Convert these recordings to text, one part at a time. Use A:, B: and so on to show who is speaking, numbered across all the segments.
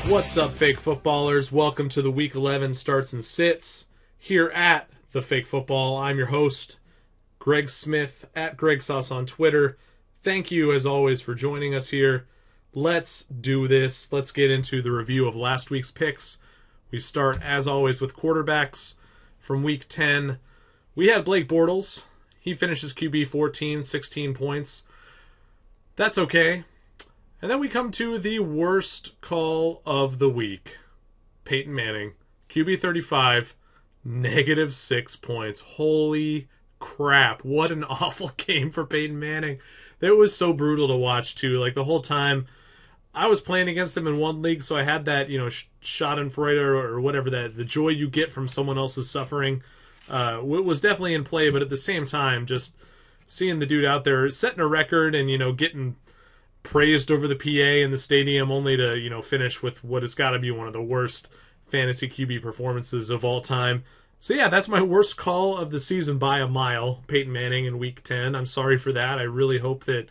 A: What's up, fake footballers? Welcome to the Week 11 Starts and Sits here at The Fake Football. I'm your host, Greg Smith, at Greg Sauce on Twitter. Thank you, as always, for joining us here. Let's do this. Let's get into the review of last week's picks. We start, as always, with quarterbacks from Week 10. We had Blake Bortles. He finishes QB 14, 16 points. That's okay. And then we come to the worst call of the week. Peyton Manning, QB 35, -6 points. Holy crap. What an awful game for Peyton Manning. It was so brutal to watch, too. Like, the whole time, I was playing against him in one league, so I had that, schadenfreude or whatever, the joy you get from someone else's suffering was definitely in play. But at the same time, just seeing the dude out there setting a record and, getting praised over the PA in the stadium only to, finish with what has got to be one of the worst fantasy QB performances of all time. So yeah, that's my worst call of the season by a mile, Peyton Manning in Week 10. I'm sorry for that. I really hope that,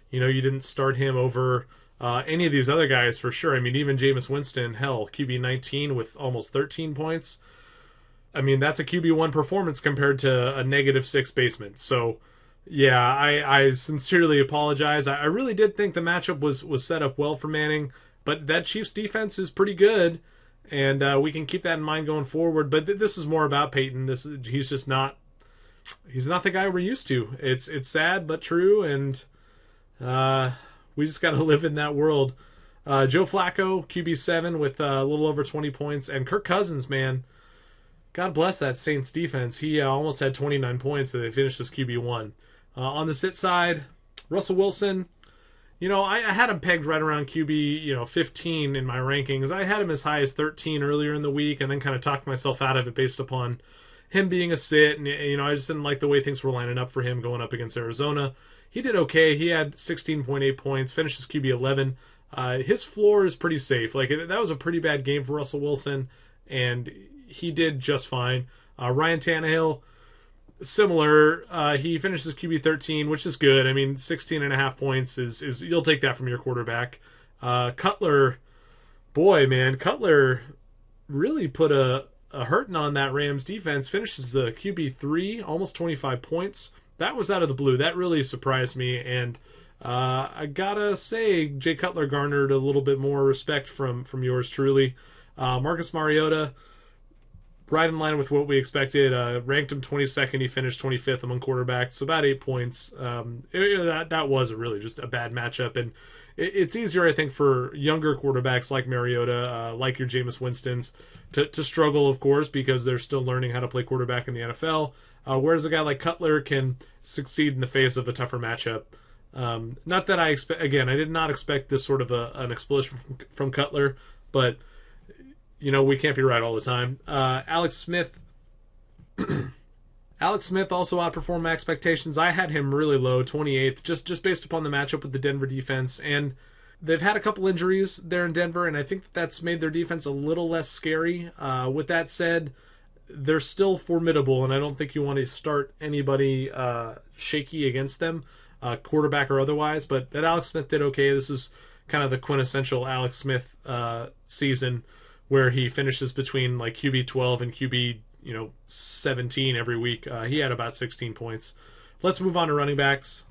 A: you didn't start him over any of these other guys for sure. I mean, even Jameis Winston, hell, QB 19 with almost 13 points. I mean, that's a QB1 performance compared to a -6 basement. So yeah, I sincerely apologize. I really did think the matchup was set up well for Manning, but that Chiefs defense is pretty good, and we can keep that in mind going forward. But this is more about Peyton. He's not the guy we're used to. It's sad but true, and we just got to live in that world. Joe Flacco, QB7 with a little over 20 points, and Kirk Cousins, man, God bless that Saints defense. He almost had 29 points, and they finished as QB1. On the sit side, Russell Wilson, I had him pegged right around QB, 15 in my rankings. I had him as high as 13 earlier in the week and then kind of talked myself out of it based upon him being a sit. And, I just didn't like the way things were lining up for him going up against Arizona. He did okay. He had 16.8 points, finished as QB 11. His floor is pretty safe. Like, that was a pretty bad game for Russell Wilson, and he did just fine. Ryan Tannehill, similar. He finishes QB 13, which is good. I mean, 16.5 points is you'll take that from your quarterback. Cutler, boy, man, Cutler really put a hurting on that Rams defense. Finishes the QB 3, almost 25 points. That was out of the blue. That really surprised me, and I gotta say, Jay Cutler garnered a little bit more respect from yours truly. Marcus Mariota, right in line with what we expected. Ranked him 22nd. He finished 25th among quarterbacks, so about 8 points. That was really just a bad matchup, and it's easier, I think, for younger quarterbacks like Mariota, like your Jameis Winstons, to struggle, of course, because they're still learning how to play quarterback in the NFL, whereas a guy like Cutler can succeed in the face of a tougher matchup. Not that I did not expect this sort of an explosion from Cutler, but we can't be right all the time. Alex Smith also outperformed my expectations. I had him really low, 28th, just based upon the matchup with the Denver defense. And they've had a couple injuries there in Denver, and I think that's made their defense a little less scary. With that said, they're still formidable, and I don't think you want to start anybody shaky against them, quarterback or otherwise. But that Alex Smith did okay. This is kind of the quintessential Alex Smith season, where he finishes between like QB 12 and QB 17 every week. He had about 16 points. Let's move on to running backs.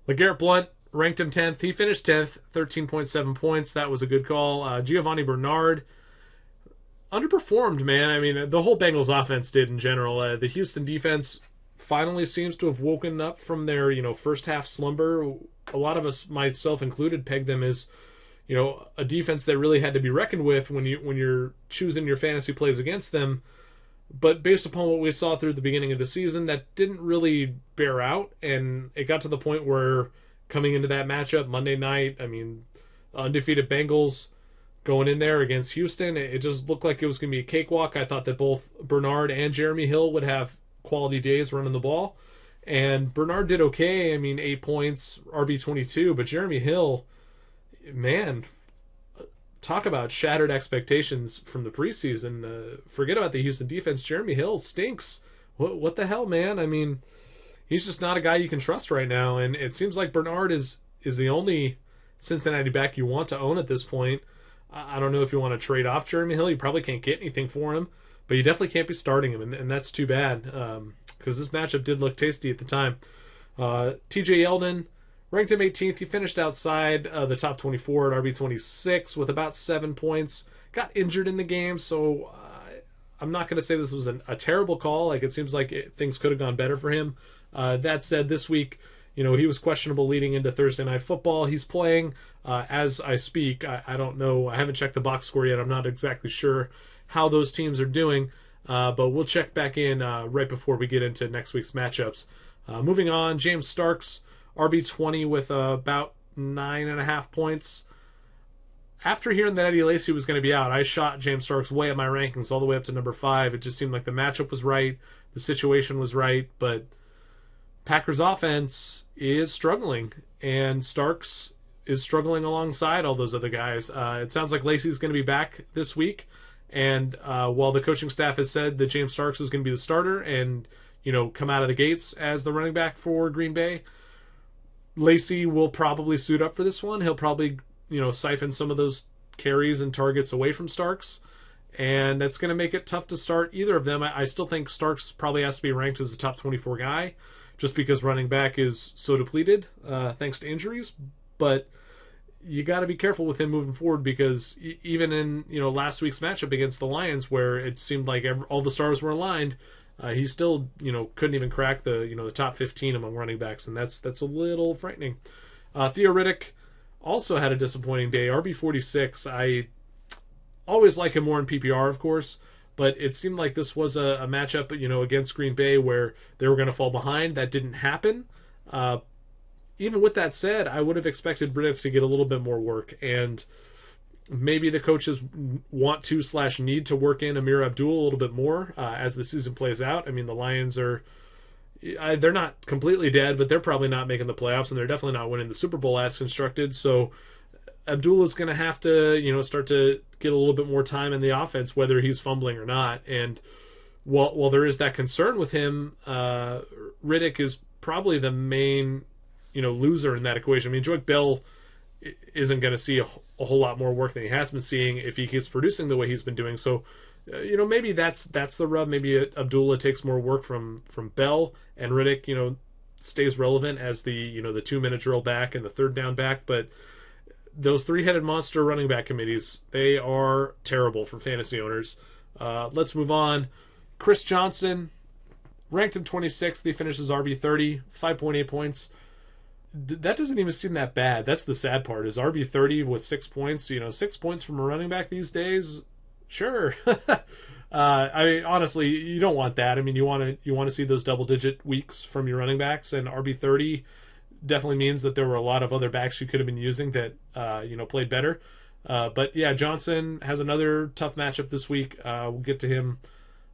A: LeGarrette Blount, ranked him 10th. He finished 10th, 13.7 points. That was a good call. Giovanni Bernard underperformed, man. I mean, the whole Bengals offense did in general. The Houston defense finally seems to have woken up from their first half slumber. A lot of us, myself included, pegged them as a defense that really had to be reckoned with when you're choosing your fantasy plays against them. But based upon what we saw through the beginning of the season, that didn't really bear out, and it got to the point where coming into that matchup Monday night, I mean, undefeated Bengals going in there against Houston, it just looked like it was going to be a cakewalk. I thought that both Bernard and Jeremy Hill would have quality days running the ball, and Bernard did okay. I mean, 8 points, RB22, but Jeremy Hill, man, talk about shattered expectations from the preseason. Forget about the Houston defense. Jeremy Hill stinks. What the hell, man? I mean, he's just not a guy you can trust right now, and it seems like Bernard is the only Cincinnati back you want to own at this point. I don't know if you want to trade off Jeremy Hill. You probably can't get anything for him, but you definitely can't be starting him, and that's too bad because this matchup did look tasty at the time. TJ Yeldon, ranked him 18th. He finished outside the top 24 at RB 26 with about 7 points. Got injured in the game, so I'm not going to say this was a terrible call. Like, it seems like things could have gone better for him. That said, this week, he was questionable leading into Thursday Night Football. He's playing as I speak. I don't know. I haven't checked the box score yet. I'm not exactly sure how those teams are doing, but we'll check back in right before we get into next week's matchups. Moving on, James Starks, RB20 with about 9.5 points. After hearing that Eddie Lacy was going to be out, I shot James Starks way up my rankings all the way up to number 5. It just seemed like the matchup was right, the situation was right, but Packers offense is struggling, and Starks is struggling alongside all those other guys. It sounds like Lacy's going to be back this week, and while the coaching staff has said that James Starks is going to be the starter and come out of the gates as the running back for Green Bay, Lacy will probably suit up for this one. He'll probably siphon some of those carries and targets away from Starks, and that's going to make it tough to start either of them. I still think Starks probably has to be ranked as a top 24 guy just because running back is so depleted thanks to injuries, but you got to be careful with him moving forward because even in last week's matchup against the Lions where it seemed like all the stars were aligned, he still couldn't even crack the top 15 among running backs, and that's a little frightening. Theo Riddick also had a disappointing day. RB46. I always like him more in PPR, of course, but it seemed like this was a matchup against Green Bay where they were going to fall behind. That didn't happen. Even with that said, I would have expected Riddick to get a little bit more work, and maybe the coaches want to / need to work in Amir Abdul a little bit more as the season plays out. I mean, the Lions they're not completely dead, but they're probably not making the playoffs, and they're definitely not winning the Super Bowl as constructed. So Abdul is going to have to, start to get a little bit more time in the offense, whether he's fumbling or not. And while there is that concern with him, Riddick is probably the main, loser in that equation. I mean, Joique Bell isn't going to see a whole lot more work than he has been seeing if he keeps producing the way he's been doing. So, maybe that's the rub. Maybe Abdullah takes more work from Bell, and Riddick, stays relevant as the 2-minute drill back and the third down back. But those 3-headed monster running back committees, they are terrible for fantasy owners. Let's move on. Chris Johnson, ranked him 26th. He finishes RB30, 5.8 points. That doesn't even seem that bad. That's the sad part, is RB30 with 6 points. 6 points from a running back these days, sure. I mean, honestly, you don't want that. I mean, you want to see those double-digit weeks from your running backs, and RB30 definitely means that there were a lot of other backs you could have been using that played better. But yeah, Johnson has another tough matchup this week. We'll get to him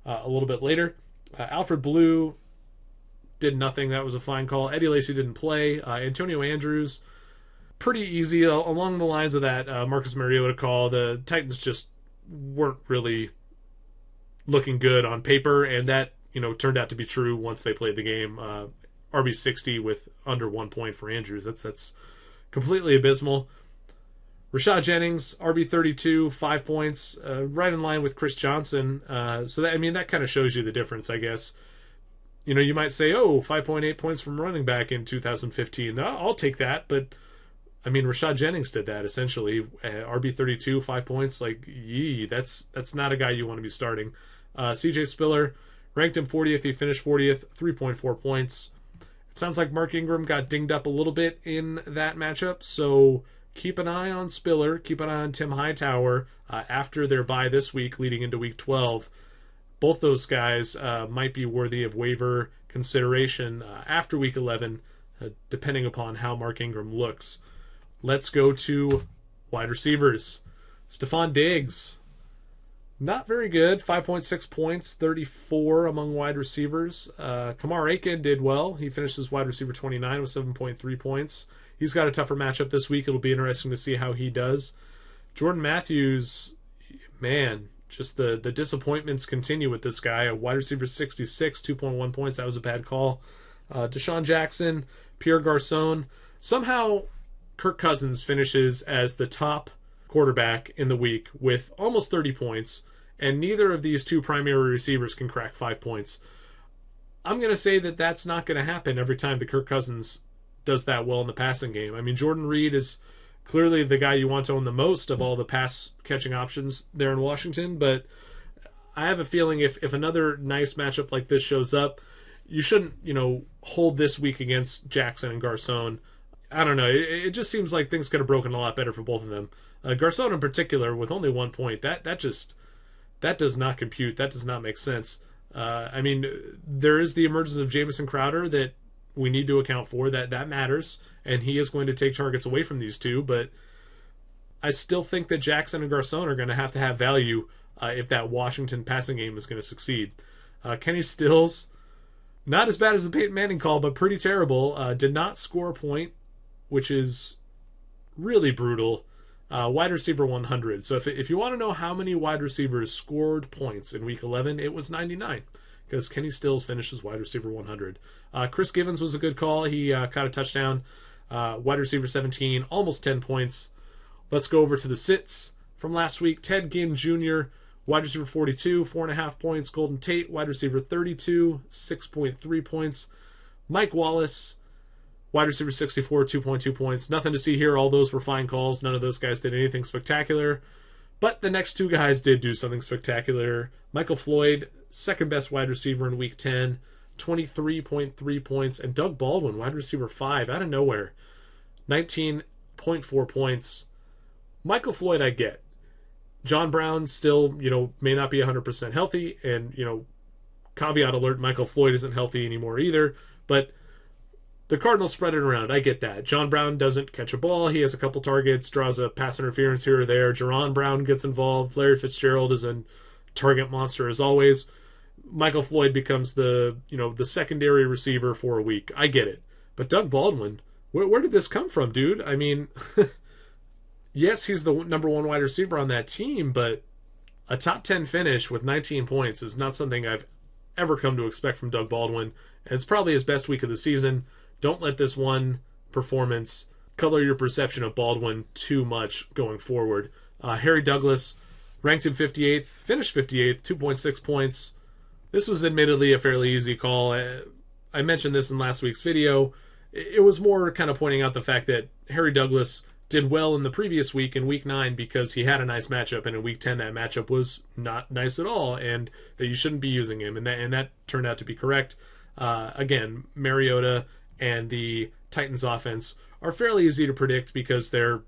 A: a little bit later. Alfred Blue did nothing. That was a fine call. Eddie Lacy didn't play. Antonio Andrews, pretty easy along the lines of that Marcus Mariota call. The Titans just weren't really looking good on paper, and that turned out to be true once they played the game. RB60 with under 1 point for Andrews. That's completely abysmal. Rashad Jennings, RB32, 5 points, right in line with Chris Johnson. So that kind of shows you the difference, I guess. You might say, 5.8 points from running back in 2015. I'll take that, but I mean, Rashad Jennings did that essentially. RB32, 5 points. Like, that's not a guy you want to be starting. CJ Spiller, ranked him 40th. He finished 40th, 3.4 points. It sounds like Mark Ingram got dinged up a little bit in that matchup, so keep an eye on Spiller. Keep an eye on Tim Hightower after their bye this week leading into Week 12. Both those guys might be worthy of waiver consideration after Week 11, depending upon how Mark Ingram looks. Let's go to wide receivers. Stephon Diggs, not very good. 5.6 points, 34 among wide receivers. Kamar Aiken did well. He finished as wide receiver 29 with 7.3 points. He's got a tougher matchup this week. It'll be interesting to see how he does. Jordan Matthews, man, just the disappointments continue with this guy. A wide receiver 66, 2.1 points. That was a bad call. Deshaun Jackson, Pierre Garçon. Somehow Kirk Cousins finishes as the top quarterback in the week with almost 30 points, and neither of these two primary receivers can crack 5 points. I'm going to say that that's not going to happen every time that Kirk Cousins does that well in the passing game. I mean, Jordan Reed is clearly the guy you want to own the most of all the pass catching options there in Washington, but I have a feeling if another nice matchup like this shows up, you shouldn't, hold this week against Jackson and Garcon. I don't know. It just seems like things could have broken a lot better for both of them. Garcon in particular, with only 1 point, that does not compute. That does not make sense. I mean, there is the emergence of Jamison Crowder that we need to account for. That matters, and he is going to take targets away from these two. But I still think that Jackson and Garcon are going to have value if that Washington passing game is going to succeed. Kenny Stills, not as bad as the Peyton Manning call, but pretty terrible. Did not score a point, which is really brutal. Wide receiver 100. So if you want to know how many wide receivers scored points in Week 11, it was 99, because Kenny Stills finishes wide receiver 100. Chris Givens was a good call. He caught a touchdown. Wide receiver 17, almost 10 points. Let's go over to the sits from last week. Ted Ginn Jr., wide receiver 42, 4.5 points. Golden Tate, wide receiver 32, 6.3 points. Mike Wallace, wide receiver 64, 2.2 points. Nothing to see here. All those were fine calls. None of those guys did anything spectacular. But the next two guys did do something spectacular. Michael Floyd, second best wide receiver in Week 10, 23.3 points. And Doug Baldwin, wide receiver 5, out of nowhere, 19.4 points. Michael Floyd, I get. John Brown still, may not be 100% healthy. And, caveat alert, Michael Floyd isn't healthy anymore either. But the Cardinals spread it around. I get that. John Brown doesn't catch a ball. He has a couple targets, draws a pass interference here or there. Jerron Brown gets involved. Larry Fitzgerald is a target monster as always. Michael Floyd becomes the secondary receiver for a week. I get it. But Doug Baldwin, where did this come from, dude? I mean, yes, he's the number one wide receiver on that team, but a top 10 finish with 19 points is not something I've ever come to expect from Doug Baldwin. And it's probably his best week of the season. Don't let this one performance color your perception of Baldwin too much going forward. Harry Douglas, ranked in 58th, finished 58th, 2.6 points. This was admittedly a fairly easy call. I mentioned this in last week's video. It was more kind of pointing out the fact that Harry Douglas did well in the previous week, in Week 9, because he had a nice matchup, and in Week 10 that matchup was not nice at all, and that you shouldn't be using him, and that turned out to be correct. Again, Mariota and the Titans offense are fairly easy to predict because they're,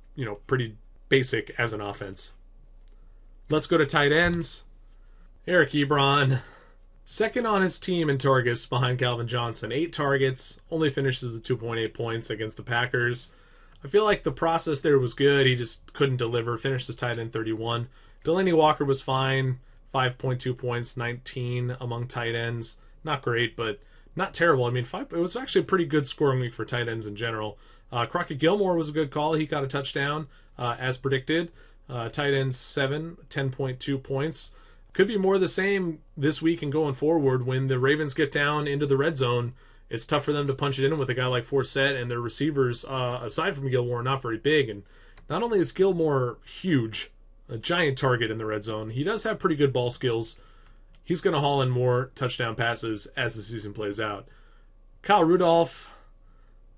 A: pretty basic as an offense. Let's go to tight ends. Eric Ebron, second on his team in targets behind Calvin Johnson. 8 targets, only finishes with 2.8 points against the Packers. I feel like the process there was good. He just couldn't deliver. Finished as tight end 31. Delaney Walker was fine. 5.2 points, 19 among tight ends. Not great, but not terrible. I mean, it was actually a pretty good scoring week for tight ends in general. Crockett Gilmore was a good call. He got a touchdown, as predicted. Tight ends 7, 10.2 points. Could be more of the same this week and going forward. When the Ravens get down into the red zone, it's tough for them to punch it in with a guy like Forsett, and their receivers, aside from Gilmore, are not very big. And not only is Gilmore huge, a giant target in the red zone, he does have pretty good ball skills. He's going to haul in more touchdown passes as the season plays out. Kyle Rudolph,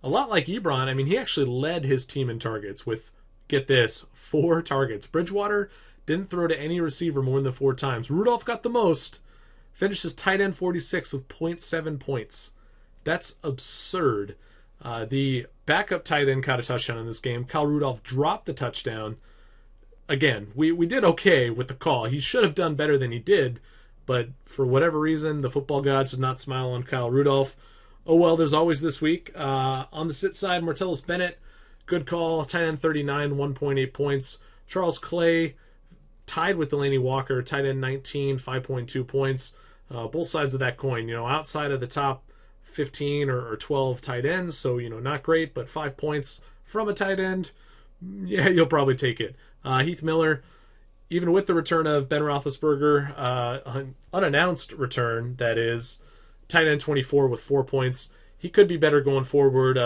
A: a lot like Ebron, I mean, he actually led his team in targets with, get this, 4 targets. Bridgewater didn't throw to any receiver more than 4 times. Rudolph got the most, finishes tight end 46 with 0.7 points. That's absurd. The backup tight end caught a touchdown in this game. Kyle Rudolph dropped the touchdown. Again, we did okay with the call. He should have done better than he did, but for whatever reason, the football gods did not smile on Kyle Rudolph. Oh well, there's always this week. On the sit side, Martellus Bennett, good call, tight end 39, 1.8 points. Charles Clay, tied with Delaney Walker, tight end 19, 5.2 points. Both sides of that coin, outside of the top 15 or 12 tight ends, so, not great, but 5 points from a tight end, yeah, you'll probably take it. Heath Miller, even with the return of Ben Roethlisberger, unannounced return, that is, tight end 24 with 4 points. He could be better going forward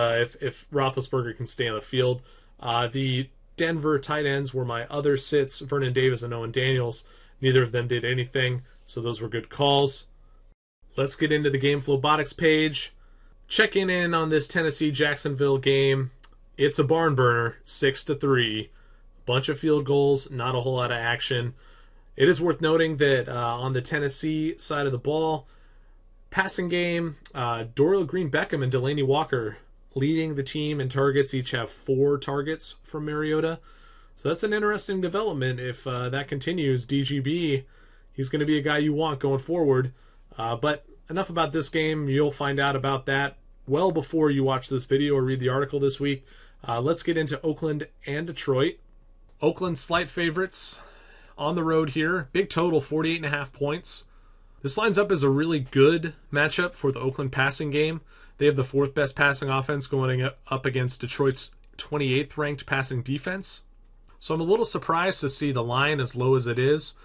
A: if Roethlisberger can stay on the field. The Denver tight ends were my other sits, Vernon Davis and Owen Daniels. Neither of them did anything, so those were good calls. Let's get into the Game Flowbotics page. Checking in on this Tennessee-Jacksonville game. It's a barn burner, 6-3. Bunch of field goals, not a whole lot of action. It is worth noting that on the Tennessee side of the ball, passing game, Dorial Green-Beckham and Delanie Walker leading the team in targets. Each have 4 targets from Mariota. So that's an interesting development. If that continues, DGB, he's going to be a guy you want going forward. But enough about this game. You'll find out about that well before you watch this video or read the article this week. Let's get into Oakland and Detroit. Oakland slight favorites on the road here. Big total, 48.5 points. This lines up as a really good matchup for the Oakland passing game. They have the 4th best passing offense going up against Detroit's 28th ranked passing defense. So I'm a little surprised to see the line as low as it is,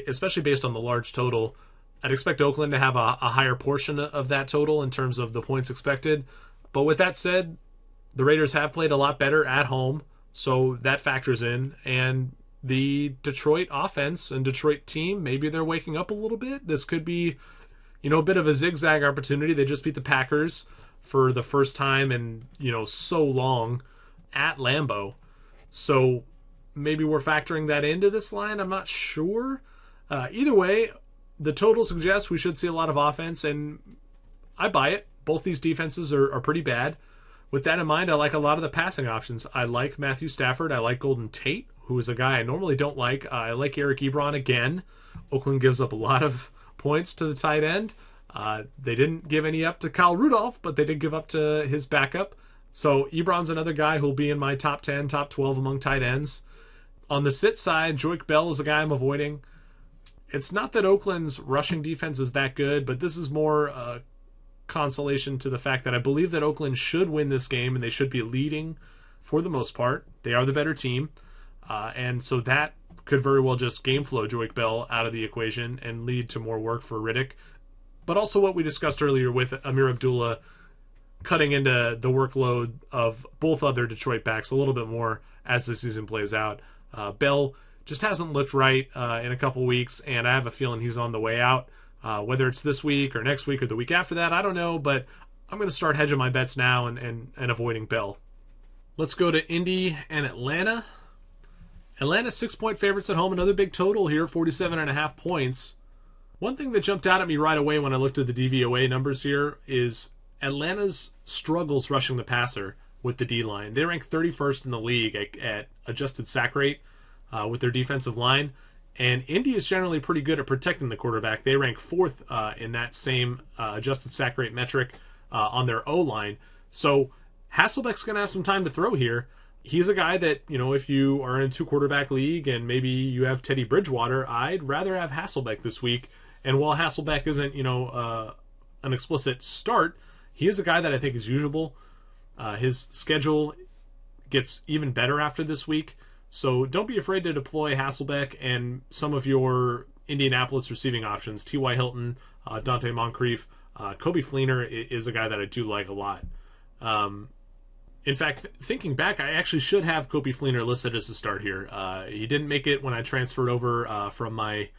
A: especially based on the large total. I'd expect Oakland to have a higher portion of that total in terms of the points expected. But with that said, the Raiders have played a lot better at home, so that factors in. And the Detroit offense and Detroit team, maybe they're waking up a little bit. This could be, a bit of a zigzag opportunity. They just beat the Packers for the first time in, so long at Lambeau. So maybe we're factoring that into this line. I'm not sure. Either way, the total suggests we should see a lot of offense, and I buy it. Both these defenses are pretty bad. With that in mind, I like a lot of the passing options. I like Matthew Stafford. I like Golden Tate, who is a guy I normally don't like. I like Eric Ebron again. Oakland gives up a lot of points to the tight end. They didn't give any up to Kyle Rudolph, but they did give up to his backup. So Ebron's another guy who'll be in my top 10, top 12 among tight ends. On the sit side, Joique Bell is a guy I'm avoiding. It's not that Oakland's rushing defense is that good, but this is more consolation to the fact that I believe that Oakland should win this game, and they should be leading for the most part. They are the better team. And so that could very well just game flow Joique Bell out of the equation and lead to more work for Riddick. But also what we discussed earlier with Amir Abdullah cutting into the workload of both other Detroit backs a little bit more as the season plays out. Bell just hasn't looked right in a couple weeks, and I have a feeling he's on the way out. Whether it's this week or next week or the week after that, I don't know, but I'm going to start hedging my bets now and avoiding Bell. Let's go to Indy and Atlanta. Atlanta 6-point favorites at home, another big total here, 47.5 points. One thing that jumped out at me right away when I looked at the DVOA numbers here is Atlanta's struggles rushing the passer with the D-line. They rank 31st in the league at adjusted sack rate with their defensive line. And Indy is generally pretty good at protecting the quarterback. They rank 4th in that same adjusted sack rate metric on their O-line. So Hasselbeck's going to have some time to throw here. He's a guy that, if you are in a 2-quarterback league and maybe you have Teddy Bridgewater, I'd rather have Hasselbeck this week. And while Hasselbeck isn't, an explicit start, he is a guy that I think is usable. His schedule gets even better after this week. So don't be afraid to deploy Hasselbeck and some of your Indianapolis receiving options. T.Y. Hilton, Dante Moncrief, Kobe Fleener is a guy that I do like a lot. In fact, thinking back, I actually should have Kobe Fleener listed as a start here. He didn't make it when I transferred over from my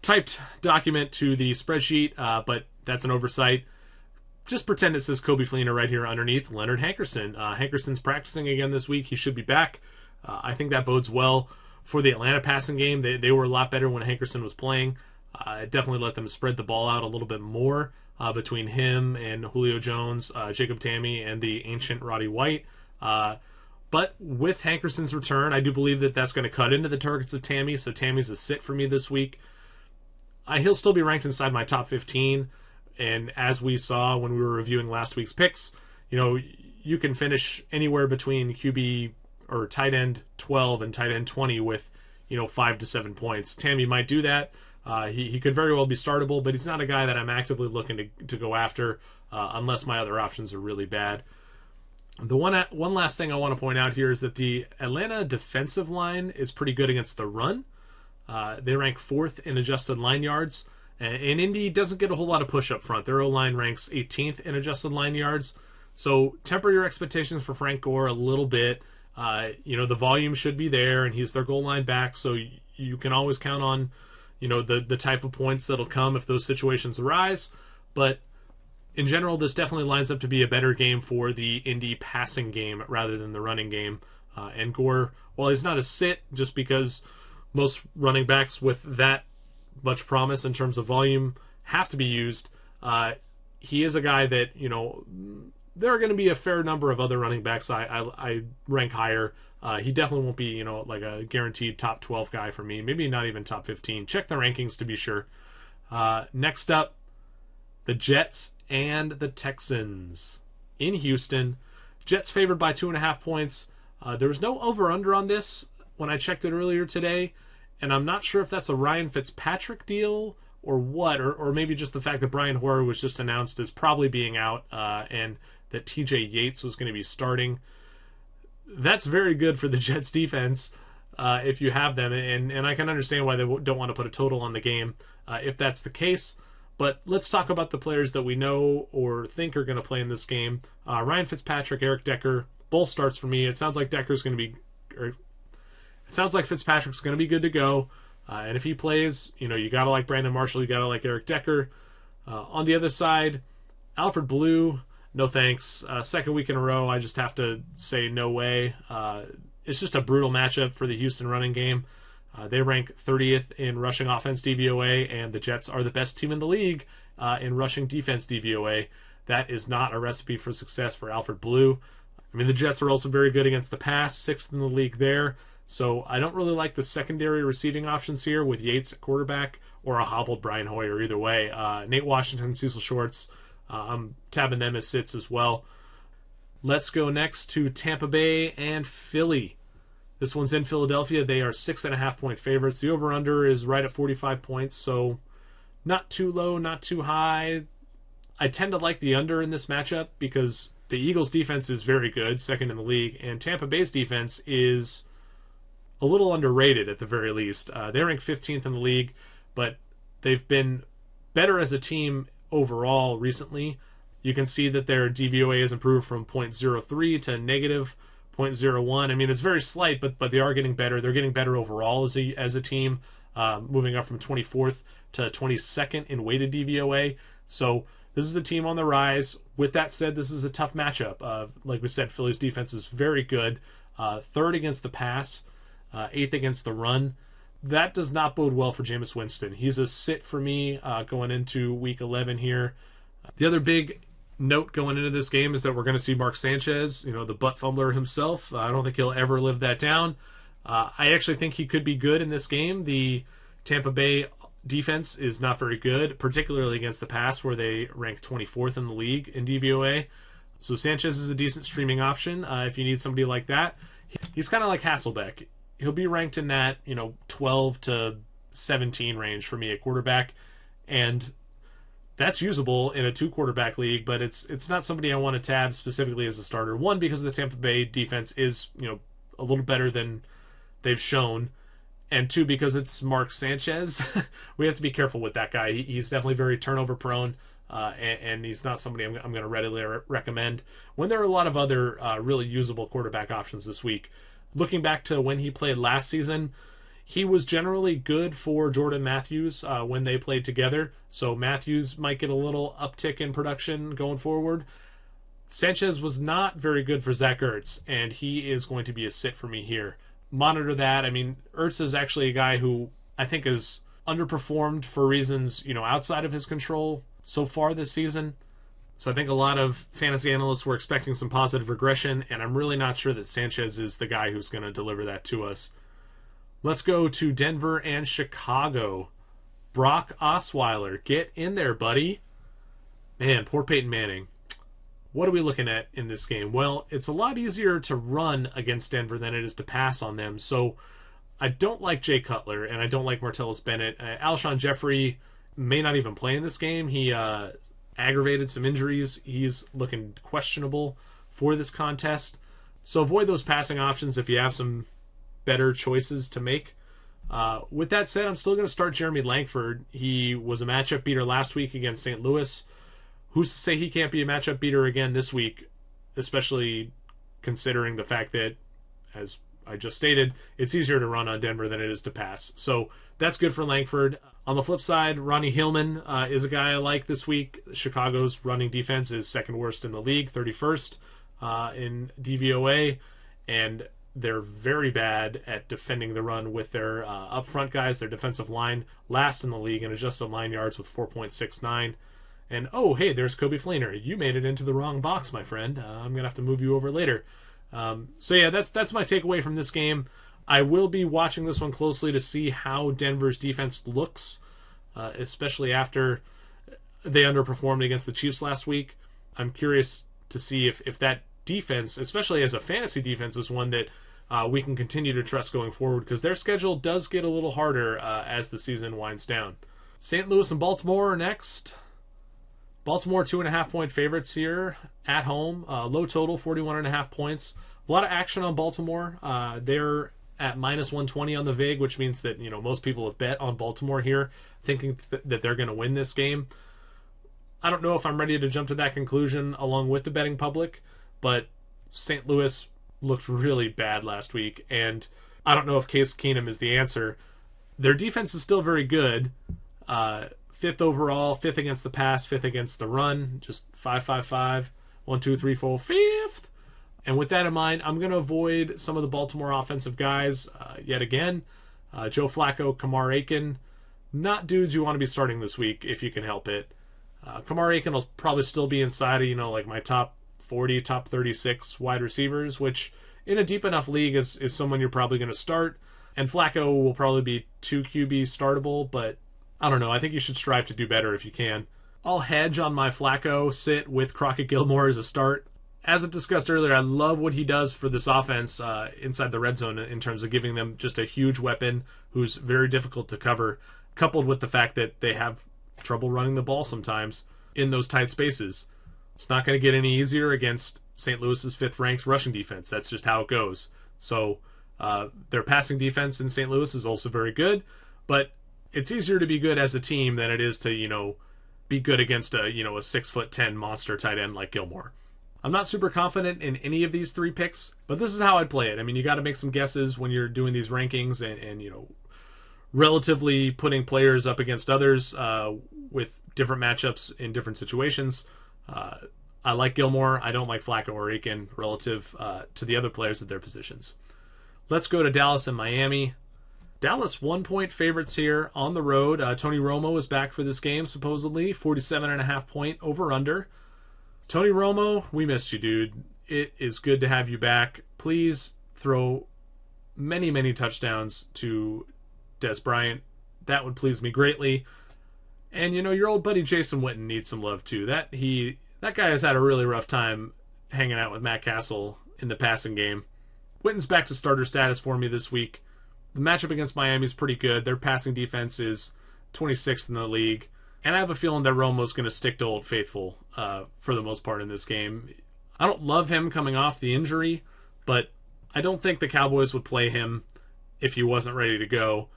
A: typed document to the spreadsheet, but that's an oversight. Just pretend it says Kobe Fleener right here underneath Leonard Hankerson. Hankerson's practicing again this week. He should be back. I think that bodes well for the Atlanta passing game. They were a lot better when Hankerson was playing. It definitely let them spread the ball out a little bit more between him and Julio Jones, Jacob Tamme, and the ancient Roddy White. But with Hankerson's return, I do believe that that's going to cut into the targets of Tamme, so Tamme's a sit for me this week. He'll still be ranked inside my top 15, and as we saw when we were reviewing last week's picks, you can finish anywhere between QB or tight end 12 and tight end 20 with 5 to 7 points. Tamme might do that. He could very well be startable, but he's not a guy that I'm actively looking to go after unless my other options are really bad. The one last thing I want to point out here is that the Atlanta defensive line is pretty good against the run. They rank 4th in adjusted line yards, and Indy doesn't get a whole lot of push up front. Their O-line ranks 18th in adjusted line yards. So temper your expectations for Frank Gore a little bit. The volume should be there, and he's their goal line back, so you can always count on, the type of points that'll come if those situations arise. But in general, this definitely lines up to be a better game for the Indy passing game rather than the running game. And Gore, while he's not a sit, just because most running backs with that much promise in terms of volume have to be used, he is a guy that, there are going to be a fair number of other running backs I rank higher. He definitely won't be, like a guaranteed top 12 guy for me. Maybe not even top 15. Check the rankings to be sure. Next up, the Jets and the Texans in Houston. Jets favored by 2.5 points. There was no over-under on this when I checked it earlier today, and I'm not sure if that's a Ryan Fitzpatrick deal or what, or maybe just the fact that Brian Hoyer was just announced as probably being out, and that TJ Yates was going to be starting. That's very good for the Jets defense if you have them, and I can understand why they don't want to put a total on the game if that's the case. But let's talk about the players that we know or think are going to play in this game. Ryan Fitzpatrick, Eric Decker, both starts for me. It sounds like Fitzpatrick's going to be good to go. And if he plays, you got to like Brandon Marshall, you got to like Eric Decker. On the other side, Alfred Blue, no thanks. Second week in a row, I just have to say no way. It's just a brutal matchup for the Houston running game. They rank 30th in rushing offense DVOA, and the Jets are the best team in the league in rushing defense DVOA. That is not a recipe for success for Alfred Blue. I mean, the Jets are also very good against the pass, 6th in the league there. So I don't really like the secondary receiving options here with Yates at quarterback or a hobbled Brian Hoyer either way. Nate Washington, Cecil Shorts, I'm tabbing them as sits as well. Let's go next to Tampa Bay and Philly. This one's in Philadelphia. They are 6.5 point favorites. The over-under is right at 45 points, so not too low, not too high. I tend to like the under in this matchup because the Eagles' defense is very good, second in the league, and Tampa Bay's defense is a little underrated at the very least. They rank 15th in the league, but they've been better as a team overall recently. You can see that their DVOA has improved from 0.03 to negative 0.01. I mean, it's very slight, but they are getting better. They're getting better overall as a team, moving up from 24th to 22nd in weighted DVOA. So this is a team on the rise. With that said, this is a tough matchup. Like we said, Philly's defense is very good. 3rd against the pass, 8th against the run. That does not bode well for Jameis Winston. He's a sit for me going into Week 11 here. The other big note going into this game is that we're going to see Mark Sanchez, the butt fumbler himself. I don't think he'll ever live that down. I actually think he could be good in this game. The Tampa Bay defense is not very good, particularly against the pass, where they rank 24th in the league in DVOA. So Sanchez is a decent streaming option if you need somebody like that. He's kind of like Hasselbeck. He'll be ranked in that 12 to 17 range for me at quarterback, and that's usable in a 2-quarterback league, but it's not somebody I want to tab specifically as a starter. One, because the Tampa Bay defense is a little better than they've shown, and 2, because it's Mark Sanchez. We have to be careful with that guy. He's definitely very turnover prone, and he's not somebody I'm going to readily recommend when there are a lot of other really usable quarterback options this week. Looking back to when he played last season, he was generally good for Jordan Matthews when they played together, so Matthews might get a little uptick in production going forward. Sanchez was not very good for Zach Ertz, and he is going to be a sit for me here. Monitor that. I mean, Ertz is actually a guy who I think is underperformed for reasons outside of his control so far this season. So I think a lot of fantasy analysts were expecting some positive regression, and I'm really not sure that Sanchez is the guy who's going to deliver that to us. Let's go to Denver and Chicago. Brock Osweiler, get in there, buddy. Man, poor Peyton Manning. What are we looking at in this game? Well, it's a lot easier to run against Denver than it is to pass on them. So I don't like Jay Cutler, and I don't like Martellus Bennett. Alshon Jeffrey may not even play in this game. He aggravated some injuries. He's looking questionable for this contest. So avoid those passing options if you have some better choices to make. With that said, I'm still going to start Jeremy Langford. He was a matchup beater last week against St. Louis. Who's to say he can't be a matchup beater again this week, especially considering the fact that as I just stated, it's easier to run on Denver than it is to pass. So that's good for Langford. On the flip side, Ronnie Hillman is a guy I like this week. Chicago's running defense is second worst in the league, 31st in DVOA, and they're very bad at defending the run with their up front guys. Their defensive line last in the league in adjusted line yards with 4.69. And oh, hey, there's Kobe Fleener. You made it into the wrong box, my friend. I'm gonna have to move you over later. So yeah, that's my takeaway from this game. I will be watching this one closely to see how Denver's defense looks, especially after they underperformed against the Chiefs last week. I'm curious to see if that defense, especially as a fantasy defense, is one that we can continue to trust going forward, because their schedule does get a little harder as the season winds down. St. Louis and Baltimore are next. Baltimore 2.5-point favorites here at home. Low total, 41.5 points. A lot of action on Baltimore. They're at minus 120 on the VIG, which means that most people have bet on Baltimore here, thinking that they're going to win this game. I don't know if I'm ready to jump to that conclusion along with the betting public, but St. Louis looked really bad last week, and I don't know if Case Keenum is the answer. Their defense is still very good. Fifth overall, fifth against the pass, fifth against the run, just 5-5-5, 1, 2, 3, 4, fifth. And with that in mind, I'm going to avoid some of the Baltimore offensive guys yet again. Joe Flacco, Kamar Aiken, not dudes you want to be starting this week if you can help it. Kamar Aiken will probably still be inside of, like my top 40, top 36 wide receivers, which in a deep enough league is someone you're probably going to start. And Flacco will probably be 2 QB startable, but I don't know. I think you should strive to do better if you can. I'll hedge on my Flacco sit with Crockett Gilmore as a start. As I discussed earlier, I love what he does for this offense inside the red zone in terms of giving them just a huge weapon who's very difficult to cover, coupled with the fact that they have trouble running the ball sometimes in those tight spaces. It's not going to get any easier against St. Louis's 5th-ranked rushing defense. That's just how it goes. So their passing defense in St. Louis is also very good, but it's easier to be good as a team than it is to, be good against a 6'10" monster tight end like Gilmore. I'm not super confident in any of these 3 picks, but this is how I'd play it. I mean, you got to make some guesses when you're doing these rankings and relatively putting players up against others with different matchups in different situations. I like Gilmore. I don't like Flacco or Aiken relative to the other players at their positions. Let's go to Dallas and Miami. Dallas 1-point favorites here on the road. Tony Romo is back for this game, supposedly. 47.5-point over-under. Tony Romo, we missed you, dude. It is good to have you back. Please throw many, many touchdowns to Des Bryant. That would please me greatly. And, your old buddy Jason Witten needs some love, too. That guy has had a really rough time hanging out with Matt Castle in the passing game. Witten's back to starter status for me this week. The matchup against Miami is pretty good. Their passing defense is 26th in the league. And I have a feeling that Romo's going to stick to Old Faithful for the most part in this game. I don't love him coming off the injury, but I don't think the Cowboys would play him if he wasn't ready to go.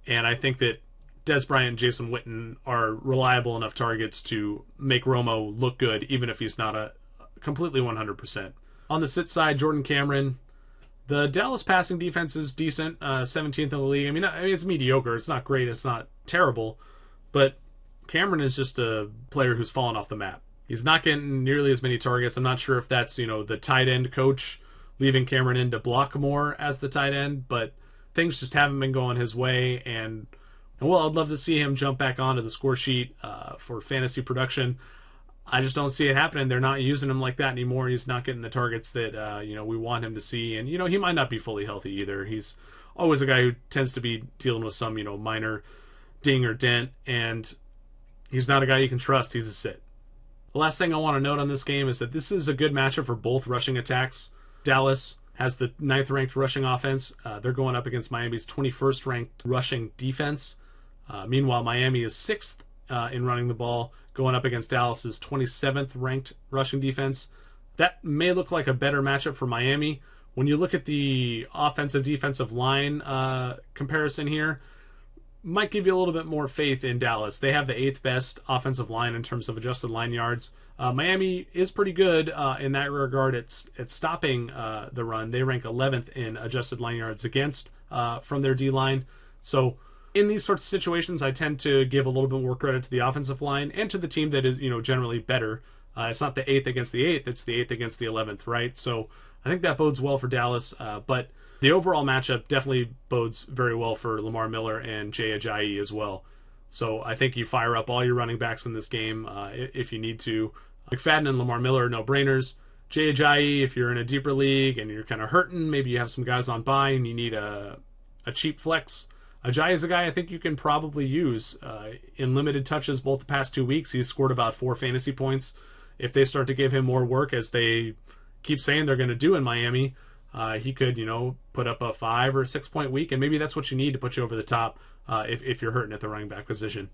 A: And I think that Des Bryant and Jason Witten are reliable enough targets to make Romo look good, even if he's not a completely 100%. On the sit side, Jordan Cameron. The Dallas passing defense is decent, 17th in the league. I mean, it's mediocre. It's not great. It's not terrible. But Cameron is just a player who's fallen off the map. He's not getting nearly as many targets. I'm not sure if that's, the tight end coach leaving Cameron in to block more as the tight end, but things just haven't been going his way. And well, I'd love to see him jump back onto the score sheet for fantasy production. I just don't see it happening. They're not using him like that anymore. He's not getting the targets that we want him to see. And he might not be fully healthy either. He's always a guy who tends to be dealing with some minor ding or dent, and he's not a guy you can trust. He's a sit. The last thing I want to note on this game is that this is a good matchup for both rushing attacks. Dallas has the 9th-ranked rushing offense. They're going up against Miami's 21st-ranked rushing defense. Meanwhile, Miami is 6th in running the ball, going up against Dallas's 27th-ranked rushing defense. That may look like a better matchup for Miami. When you look at the offensive-defensive line comparison here, might give you a little bit more faith in Dallas. They have the 8th best offensive line in terms of adjusted line yards. Miami is pretty good in that regard. It's stopping the run. They rank 11th in adjusted line yards against from their D-line. So in these sorts of situations, I tend to give a little bit more credit to the offensive line and to the team that is, generally better. It's not the 8th against the 8th, it's the 8th against the 11th, right? So I think that bodes well for Dallas, but the overall matchup definitely bodes very well for Lamar Miller and Jay Ajayi as well. So I think you fire up all your running backs in this game if you need to. McFadden and Lamar Miller are no-brainers. Jay Ajayi, if you're in a deeper league and you're kind of hurting, maybe you have some guys on bye and you need a cheap flex. Ajayi is a guy I think you can probably use in limited touches both the past 2 weeks. He's scored about 4 fantasy points. If they start to give him more work, as they keep saying they're going to do in Miami, he could, put up a 5 or 6 point week, and maybe that's what you need to put you over the top if you're hurting at the running back position.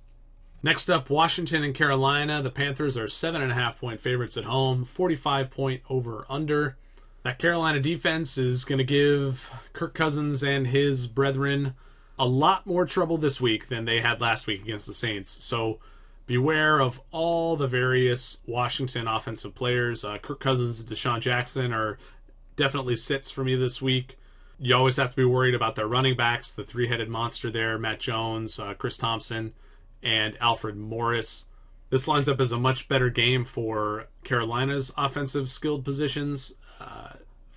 A: Next up, Washington and Carolina. The Panthers are 7.5 point favorites at home, 45 point over under. That Carolina defense is going to give Kirk Cousins and his brethren a lot more trouble this week than they had last week against the Saints. So beware of all the various Washington offensive players. Kirk Cousins and Deshaun Jackson are definitely sits for me this week. You always have to be worried about their running backs, the three-headed monster there, Matt Jones, Chris Thompson, and Alfred Morris. This lines up as a much better game for Carolina's offensive skilled positions.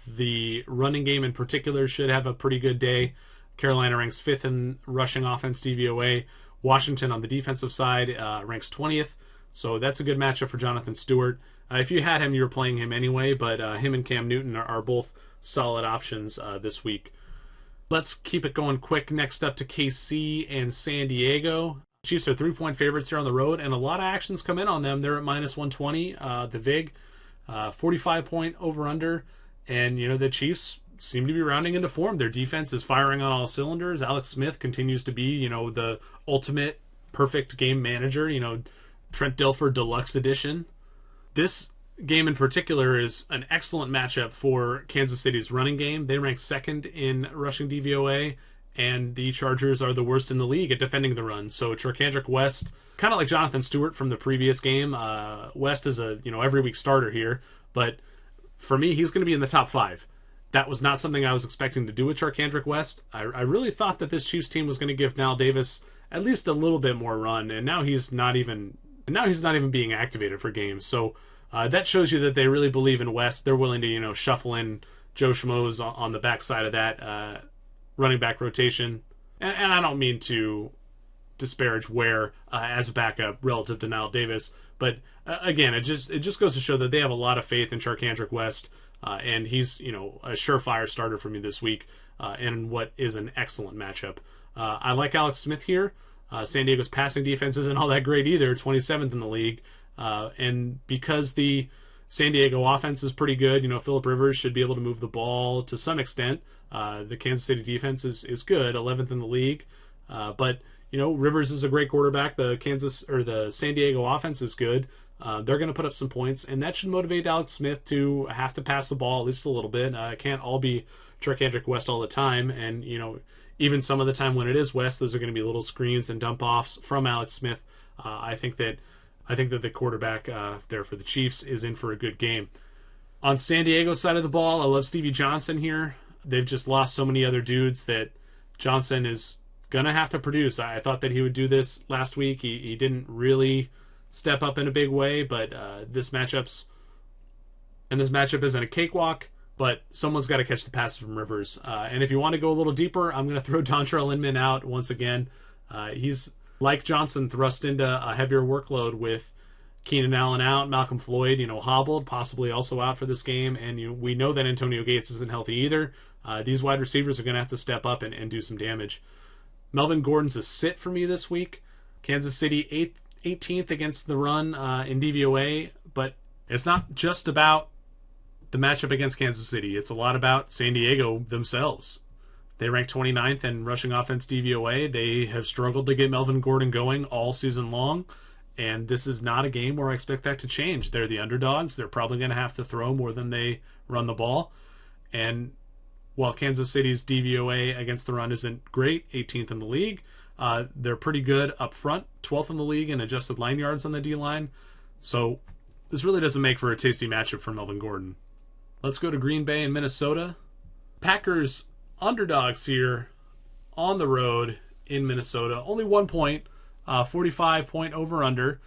A: The running game in particular should have a pretty good day. Carolina ranks 5th in rushing offense DVOA. Washington on the defensive side ranks 20th, so that's a good matchup for Jonathan Stewart. If you had him, you were playing him anyway, but him and Cam Newton are both solid options this week. Let's keep it going quick. Next up to KC and San Diego. Chiefs are 3-point favorites here on the road, and a lot of actions come in on them. They're at minus 120, the VIG, 45 point over-under, and the Chiefs seem to be rounding into form. Their defense is firing on all cylinders. Alex Smith continues to be, the ultimate perfect game manager, Trent Dilfer Deluxe Edition. This game in particular is an excellent matchup for Kansas City's running game. They rank 2nd in rushing DVOA, and the Chargers are the worst in the league at defending the run. So Charkandrick West, kind of like Jonathan Stewart from the previous game, West is a every week starter here, but for me, he's going to be in the top 5. That was not something I was expecting to do with Charkandrick West. I really thought that this Chiefs team was going to give Knile Davis at least a little bit more run, and now he's not even being activated for games. So that shows you that they really believe in West. They're willing to shuffle in Joe Schmoes on the backside of that running back rotation. And I don't mean to disparage Ware as a backup relative to Knile Davis, but again, it just goes to show that they have a lot of faith in Charkandrick West. And he's, a surefire starter for me this week in what is an excellent matchup. I like Alex Smith here. San Diego's passing defense isn't all that great either, 27th in the league. And because the San Diego offense is pretty good, Phillip Rivers should be able to move the ball to some extent. The Kansas City defense is good, 11th in the league. But, Rivers is a great quarterback. The San Diego offense is good. They're going to put up some points, and that should motivate Alex Smith to have to pass the ball at least a little bit. It can't all be Charkandrick West all the time, and even some of the time when it is West, those are going to be little screens and dump offs from Alex Smith. I think that the quarterback there for the Chiefs is in for a good game. On San Diego's side of the ball, I love Stevie Johnson here. They've just lost so many other dudes that Johnson is going to have to produce. I thought that he would do this last week. He didn't really step up in a big way, but this matchup isn't a cakewalk, but someone's got to catch the passes from Rivers. And if you want to go a little deeper, I'm going to throw Dontrell Inman out once again. He's, like Johnson, thrust into a heavier workload with Keenan Allen out, Malcolm Floyd, hobbled, possibly also out for this game, and we know that Antonio Gates isn't healthy either. These wide receivers are going to have to step up and do some damage. Melvin Gordon's a sit for me this week. Kansas City 18th against the run in DVOA, but it's not just about the matchup against Kansas City. It's a lot about San Diego themselves. They rank 29th in rushing offense DVOA. They have struggled to get Melvin Gordon going all season long, and this is not a game where I expect that to change. They're the underdogs. They're probably going to have to throw more than they run the ball, and while Kansas City's DVOA against the run isn't great, 18th in the league, They're pretty good up front, 12th in the league in adjusted line yards on the D-line. So this really doesn't make for a tasty matchup for Melvin Gordon. Let's go to Green Bay and Minnesota. Packers underdogs here on the road in Minnesota. Only 1 point, 45-point over-under.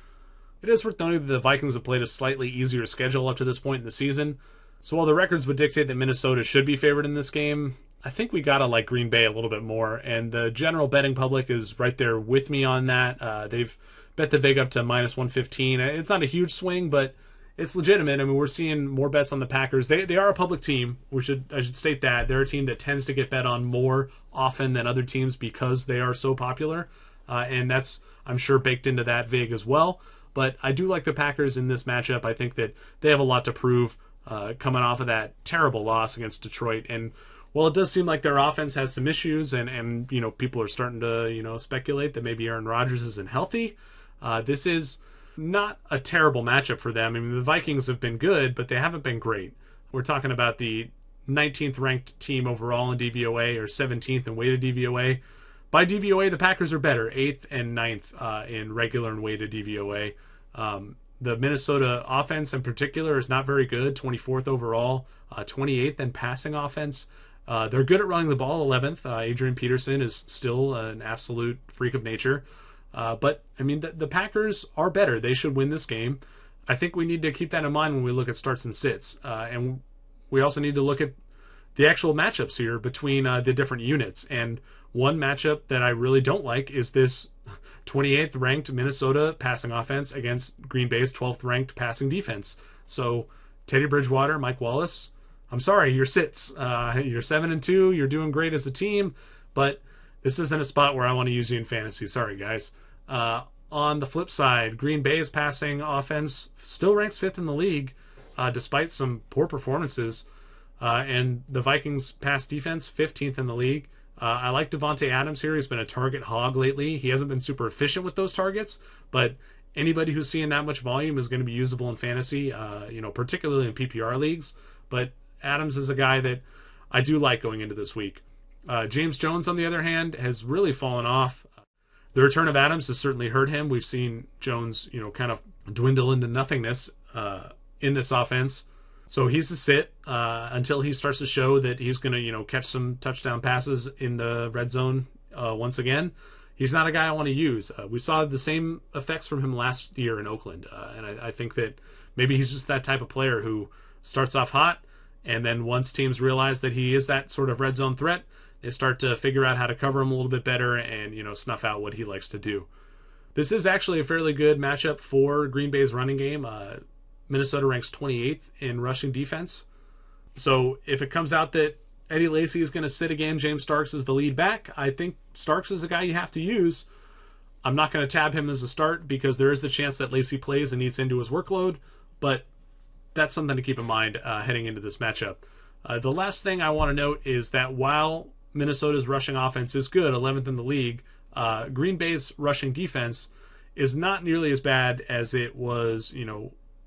A: It is worth noting that the Vikings have played a slightly easier schedule up to this point in the season. So while the records would dictate that Minnesota should be favored in this game, I think we gotta like Green Bay a little bit more. And the general betting public is right there with me on that. They've bet the VIG up to minus 115. It's not a huge swing, but it's legitimate. I mean, we're seeing more bets on the Packers. They are a public team. I should state that. They're a team that tends to get bet on more often than other teams because they are so popular. And that's, I'm sure, baked into that VIG as well. But I do like the Packers in this matchup. I think that they have a lot to prove coming off of that terrible loss against Detroit. And while it does seem like their offense has some issues and you know, people are starting to, you know, speculate that maybe Aaron Rodgers isn't healthy, this is not a terrible matchup for them. I mean, the Vikings have been good, but they haven't been great. We're talking about the 19th ranked team overall in DVOA or 17th in weighted DVOA. By DVOA, the Packers are better, 8th and 9th in regular and weighted DVOA. The Minnesota offense in particular is not very good, 24th overall, 28th in passing offense. They're good at running the ball, 11th. Adrian Peterson is still an absolute freak of nature. But, I mean, the Packers are better. They should win this game. I think we need to keep that in mind when we look at starts and sits. And we also need to look at the actual matchups here between the different units. And one matchup that I really don't like is this 28th ranked Minnesota passing offense against Green Bay's 12th ranked passing defense. So Teddy Bridgewater, Mike Wallace, I'm sorry, you're sits. You're 7-2. You're doing great as a team, but this isn't a spot where I want to use you in fantasy. Sorry, guys. On the flip side, Green Bay's passing offense still ranks 5th in the league, despite some poor performances. And the Vikings' pass defense, 15th in the league. I like Devontae Adams here. He's been a target hog lately. He hasn't been super efficient with those targets, but anybody who's seeing that much volume is going to be usable in fantasy, particularly in PPR leagues. But Adams is a guy that I do like going into this week. James Jones, on the other hand, has really fallen off. The return of Adams has certainly hurt him. We've seen Jones, kind of dwindle into nothingness in this offense. So he's a sit until he starts to show that he's going to, catch some touchdown passes in the red zone once again. He's not a guy I want to use. We saw the same effects from him last year in Oakland, and I think that maybe he's just that type of player who starts off hot, and then once teams realize that he is that sort of red zone threat, they start to figure out how to cover him a little bit better and, snuff out what he likes to do. This is actually a fairly good matchup for Green Bay's running game. Minnesota ranks 28th in rushing defense. So if it comes out that Eddie Lacy is going to sit again, James Starks is the lead back, I think Starks is a guy you have to use. I'm not going to tab him as a start because there is the chance that Lacy plays and eats into his workload, but that's something to keep in mind heading into this matchup. The last thing I want to note is that while Minnesota's rushing offense is good, 11th in the league, Green Bay's rushing defense is not nearly as bad as it was,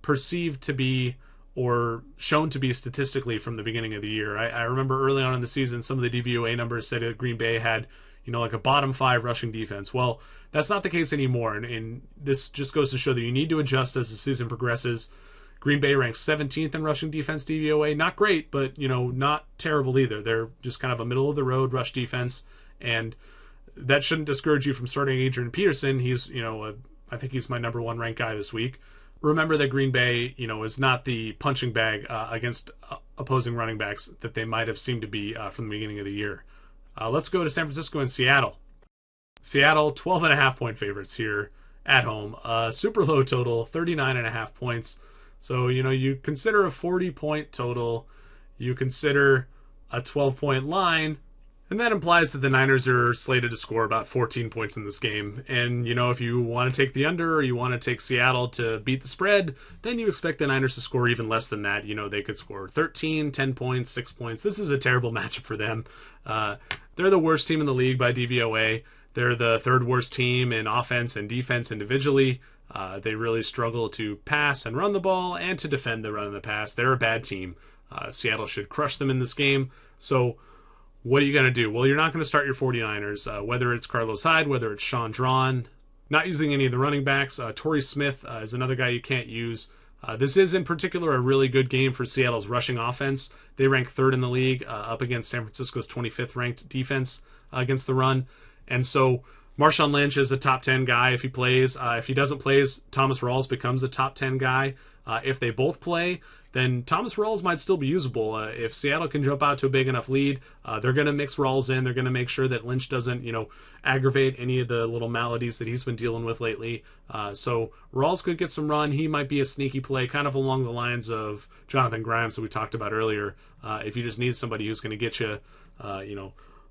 A: perceived to be or shown to be statistically from the beginning of the year. I remember early on in the season, some of the DVOA numbers said that Green Bay had, like a bottom 5 rushing defense. Well, that's not the case anymore, and this just goes to show that you need to adjust as the season progresses. Green Bay ranks 17th in rushing defense DVOA. Not great, but, not terrible either. They're just kind of a middle-of-the-road rush defense, and that shouldn't discourage you from starting Adrian Peterson. He's, I think he's my number 1 ranked guy this week. Remember that Green Bay, is not the punching bag against opposing running backs that they might have seemed to be from the beginning of the year. Let's go to San Francisco and Seattle. Seattle, 12.5-point favorites here at home. Super low total, 39.5 points. So, you consider a 40-point total. You consider a 12-point line. And that implies that the Niners are slated to score about 14 points in this game. And, if you want to take the under or you want to take Seattle to beat the spread, then you expect the Niners to score even less than that. They could score 13, 10 points, 6 points. This is a terrible matchup for them. They're the worst team in the league by DVOA. They're the 3rd worst team in offense and defense individually. They really struggle to pass and run the ball and to defend the run and the pass. They're a bad team. Seattle should crush them in this game. So What are you going to do? Well, you're not going to start your 49ers, whether it's Carlos Hyde, whether it's Sean Drawn. Not using any of the running backs. Torrey Smith is another guy you can't use. This is in particular a really good game for Seattle's rushing offense. They rank third in the league, up against San Francisco's 25th ranked defense against the run. And so Marshawn Lynch is a top 10 guy if he plays. If he doesn't play, Thomas Rawls becomes a top 10 guy. If they both play, then Thomas Rawls might still be usable. If Seattle can jump out to a big enough lead, they're going to mix Rawls in. They're going to make sure that Lynch doesn't, aggravate any of the little maladies that he's been dealing with lately. So Rawls could get some run. He might be a sneaky play, kind of along the lines of Jonathan Grimes that we talked about earlier. If you just need somebody who's going to get you,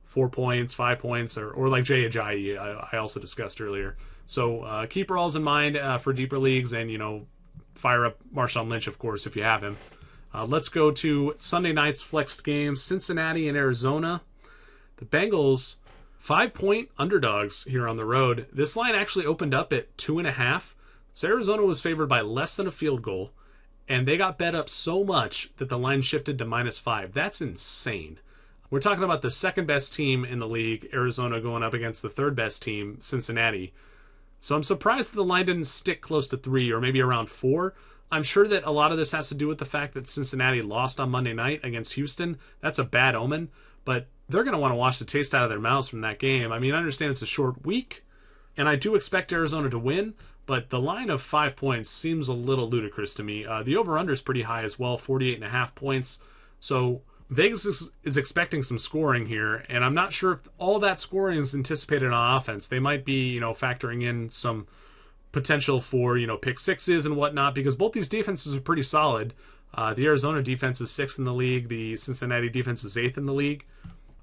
A: 4 points, 5 points, or like Jay Ajayi, I also discussed earlier. So keep Rawls in mind for deeper leagues, and fire up Marshawn Lynch, of course, if you have him. Let's go to Sunday night's flexed games, Cincinnati and Arizona. The Bengals, 5-point underdogs here on the road. This line actually opened up at 2.5. So Arizona was favored by less than a field goal, and they got bet up so much that the line shifted to -5. That's insane. We're talking about the second best team in the league, Arizona, going up against the third best team, Cincinnati. So I'm surprised that the line didn't stick close to 3 or maybe around 4. I'm sure that a lot of this has to do with the fact that Cincinnati lost on Monday night against Houston. That's a bad omen, but they're going to want to wash the taste out of their mouths from that game. I mean, I understand it's a short week, and I do expect Arizona to win, but the line of 5 points seems a little ludicrous to me. The over-under is pretty high as well, 48.5 points. So Vegas is expecting some scoring here, and I'm not sure if all that scoring is anticipated on offense. They might be, factoring in some potential for, pick sixes and whatnot, because both these defenses are pretty solid. The Arizona defense is 6th in the league. The Cincinnati defense is 8th in the league.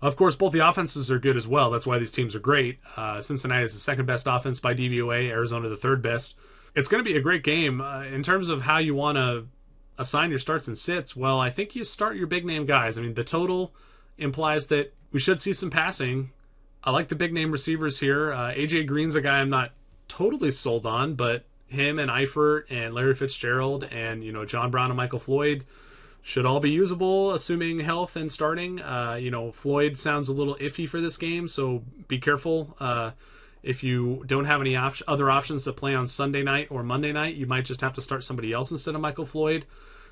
A: Of course, both the offenses are good as well. That's why these teams are great. Cincinnati is the second best offense by DVOA. Arizona the third best. It's going to be a great game. In terms of how you want to assign your starts and sits, well, I think you start your big name guys. I mean, the total implies that we should see some passing. I like the big name receivers here. AJ Green's a guy I'm not totally sold on, but him and Eifert and Larry Fitzgerald and John Brown and Michael Floyd should all be usable, assuming health and starting. Floyd sounds a little iffy for this game, so be careful. If you don't have any other options to play on Sunday night or Monday night, you might just have to start somebody else instead of Michael Floyd.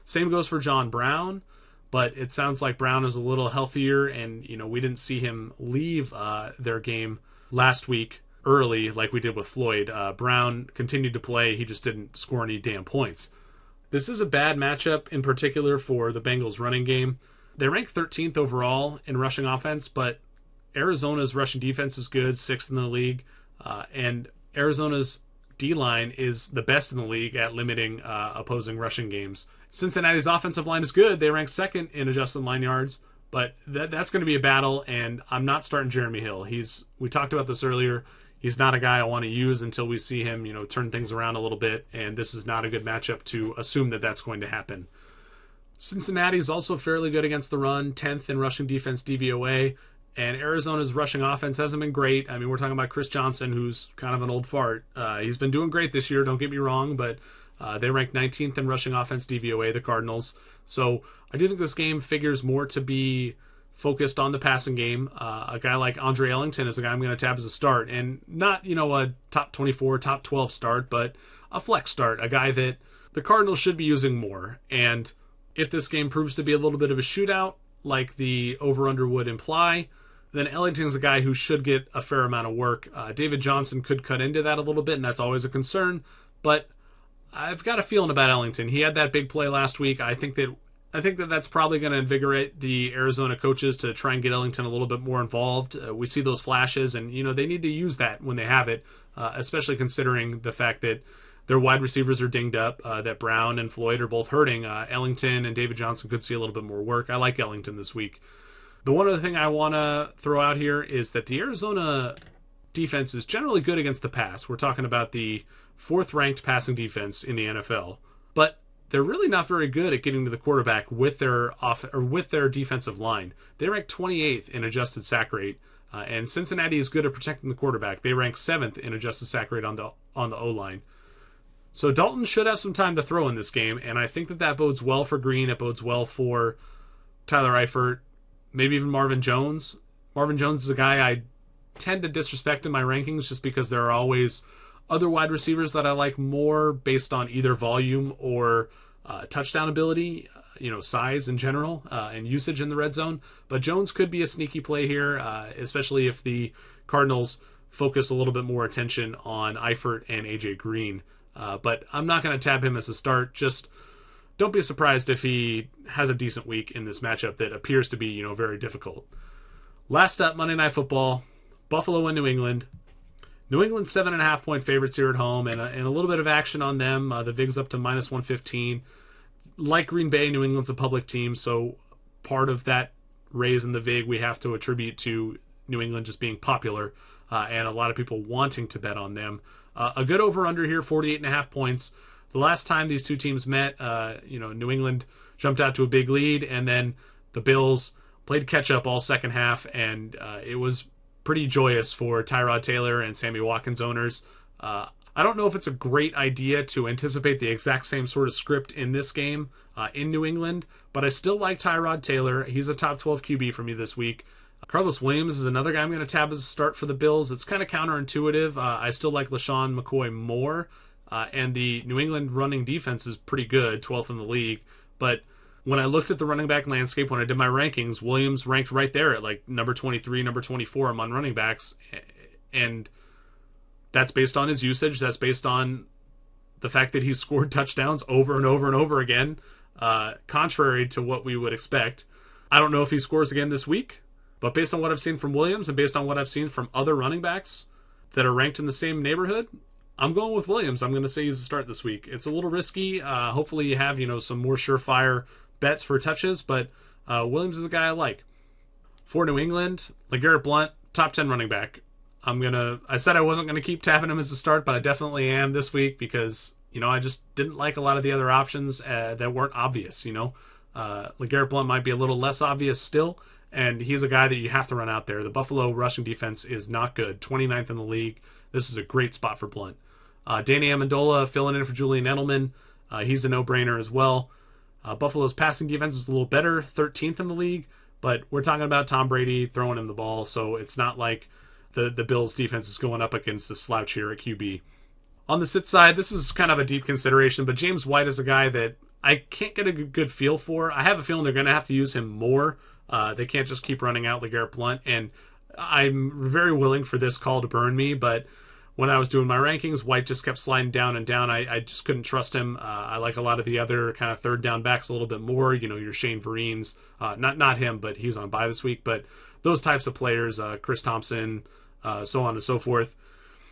A: Same goes for John Brown, but it sounds like Brown is a little healthier, and we didn't see him leave their game last week early like we did with Floyd. Brown continued to play. He just didn't score any damn points. This is a bad matchup in particular for the Bengals running game. They rank 13th overall in rushing offense, but Arizona's rushing defense is good, 6th in the league, and Arizona's D-line is the best in the league at limiting opposing rushing games. Cincinnati's offensive line is good. They rank 2nd in adjusted line yards, but that's going to be a battle, and I'm not starting Jeremy Hill. We talked about this earlier. He's not a guy I want to use until we see him, turn things around a little bit, and this is not a good matchup to assume that that's going to happen. Cincinnati is also fairly good against the run, 10th in rushing defense DVOA, and Arizona's rushing offense hasn't been great. I mean, we're talking about Chris Johnson, who's kind of an old fart. He's been doing great this year, don't get me wrong, but they rank 19th in rushing offense DVOA, the Cardinals. So I do think this game figures more to be focused on the passing game. A guy like Andre Ellington is a guy I'm going to tab as a start, and not, a top 24, top 12 start, but a flex start, a guy that the Cardinals should be using more. And if this game proves to be a little bit of a shootout, like the over-under would imply, then Ellington's a guy who should get a fair amount of work. David Johnson could cut into that a little bit, and that's always a concern, but I've got a feeling about Ellington. He had that big play last week. I think that that's probably going to invigorate the Arizona coaches to try and get Ellington a little bit more involved. We see those flashes, and they need to use that when they have it, especially considering the fact that their wide receivers are dinged up, that Brown and Floyd are both hurting. Ellington and David Johnson could see a little bit more work. I like Ellington this week. The one other thing I want to throw out here is that the Arizona defense is generally good against the pass. We're talking about the 4th-ranked passing defense in the NFL, but they're really not very good at getting to the quarterback with their defensive line. They rank 28th in adjusted sack rate, and Cincinnati is good at protecting the quarterback. They rank 7th in adjusted sack rate on the O-line. So Dalton should have some time to throw in this game, and I think that bodes well for Green. It bodes well for Tyler Eifert, maybe even Marvin Jones. Marvin Jones is a guy I tend to disrespect in my rankings just because there are always other wide receivers that I like more based on either volume or touchdown ability, size in general, and usage in the red zone. But Jones could be a sneaky play here, especially if the Cardinals focus a little bit more attention on Eifert and AJ Green. But I'm not going to tab him as a start. Just don't be surprised if he has a decent week in this matchup that appears to be, very difficult. Last up, Monday Night Football, Buffalo and New England. New England 7.5-point favorites here at home, and a little bit of action on them. The VIG's up to minus 115. Like Green Bay, New England's a public team, so part of that raise in the VIG we have to attribute to New England just being popular and a lot of people wanting to bet on them. A good over-under here, 48.5 points. The last time these two teams met, New England jumped out to a big lead, and then the Bills played catch-up all second half, and it was pretty joyous for Tyrod Taylor and Sammy Watkins owners. I don't know if it's a great idea to anticipate the exact same sort of script in this game in New England, but I still like Tyrod Taylor. He's a top 12 QB for me this week. Carlos Williams is another guy I'm going to tab as a start for the Bills. It's kind of counterintuitive. I still like LaShawn McCoy more, and the New England running defense is pretty good, 12th in the league, but when I looked at the running back landscape, when I did my rankings, Williams ranked right there at like number 23, number 24 among running backs. And that's based on his usage. That's based on the fact that he's scored touchdowns over and over and over again, contrary to what we would expect. I don't know if he scores again this week, but based on what I've seen from Williams and based on what I've seen from other running backs that are ranked in the same neighborhood, I'm going with Williams. I'm going to say he's a start this week. It's a little risky. Hopefully you have, some more surefire bets for touches, but Williams is a guy I like. For New England, LeGarrette Blount, top 10 running back. I said I wasn't going to keep tapping him as a start, but I definitely am this week because, I just didn't like a lot of the other options that weren't obvious, LeGarrette Blount might be a little less obvious still, and he's a guy that you have to run out there. The Buffalo rushing defense is not good, 29th in the league. This is a great spot for Blount. Danny Amendola filling in for Julian Edelman. He's a no-brainer as well. Buffalo's passing defense is a little better, 13th in the league, but we're talking about Tom Brady throwing him the ball, so it's not like the Bills' defense is going up against a slouch here at QB. On the sit side, this is kind of a deep consideration, but James White is a guy that I can't get a good feel for. I have a feeling they're going to have to use him more. They can't just keep running out LeGarrette Blount, and I'm very willing for this call to burn me, but when I was doing my rankings, White just kept sliding down and down. I just couldn't trust him. I like a lot of the other kind of third down backs a little bit more. Your Shane Vereen's, not him, but he's on bye this week. But those types of players, Chris Thompson, so on and so forth.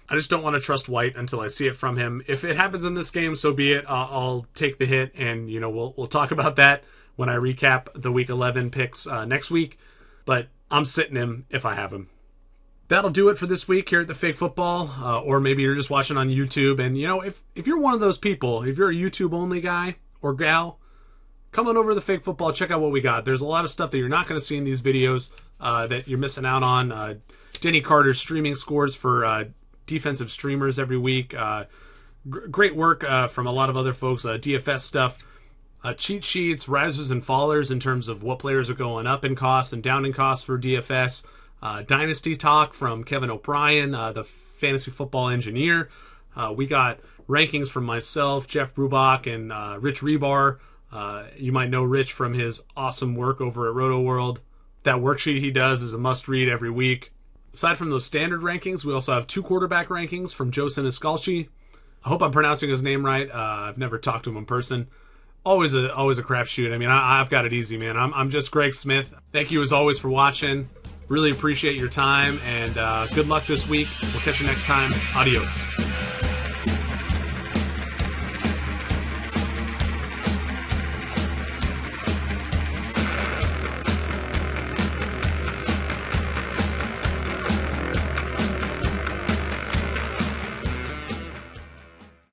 A: I just don't want to trust White until I see it from him. If it happens in this game, so be it. I'll take the hit, and we'll talk about that when I recap the Week 11 picks next week. But I'm sitting him if I have him. That'll do it for this week here at the Fake Football, or maybe you're just watching on YouTube. And, if you're one of those people, if you're a YouTube-only guy or gal, come on over to the Fake Football, check out what we got. There's a lot of stuff that you're not going to see in these videos that you're missing out on. Denny Carter's streaming scores for defensive streamers every week. Great work from a lot of other folks, DFS stuff. Cheat sheets, risers and fallers in terms of what players are going up in cost and down in cost for DFS. Dynasty talk from Kevin O'Brien, the fantasy football engineer. We got rankings from myself, Jeff Brubach, and Rich Rebar. You might know Rich from his awesome work over at Roto World. That worksheet he does is a must-read every week. Aside from those standard rankings, we also have 2 quarterback rankings from Joe Siniscalchi. I hope I'm pronouncing his name right. I've never talked to him in person. Always a crapshoot. I mean, I've got it easy, man. I'm just Greg Smith. Thank you as always for watching. Really appreciate your time, and good luck this week. We'll catch you next time. Adios.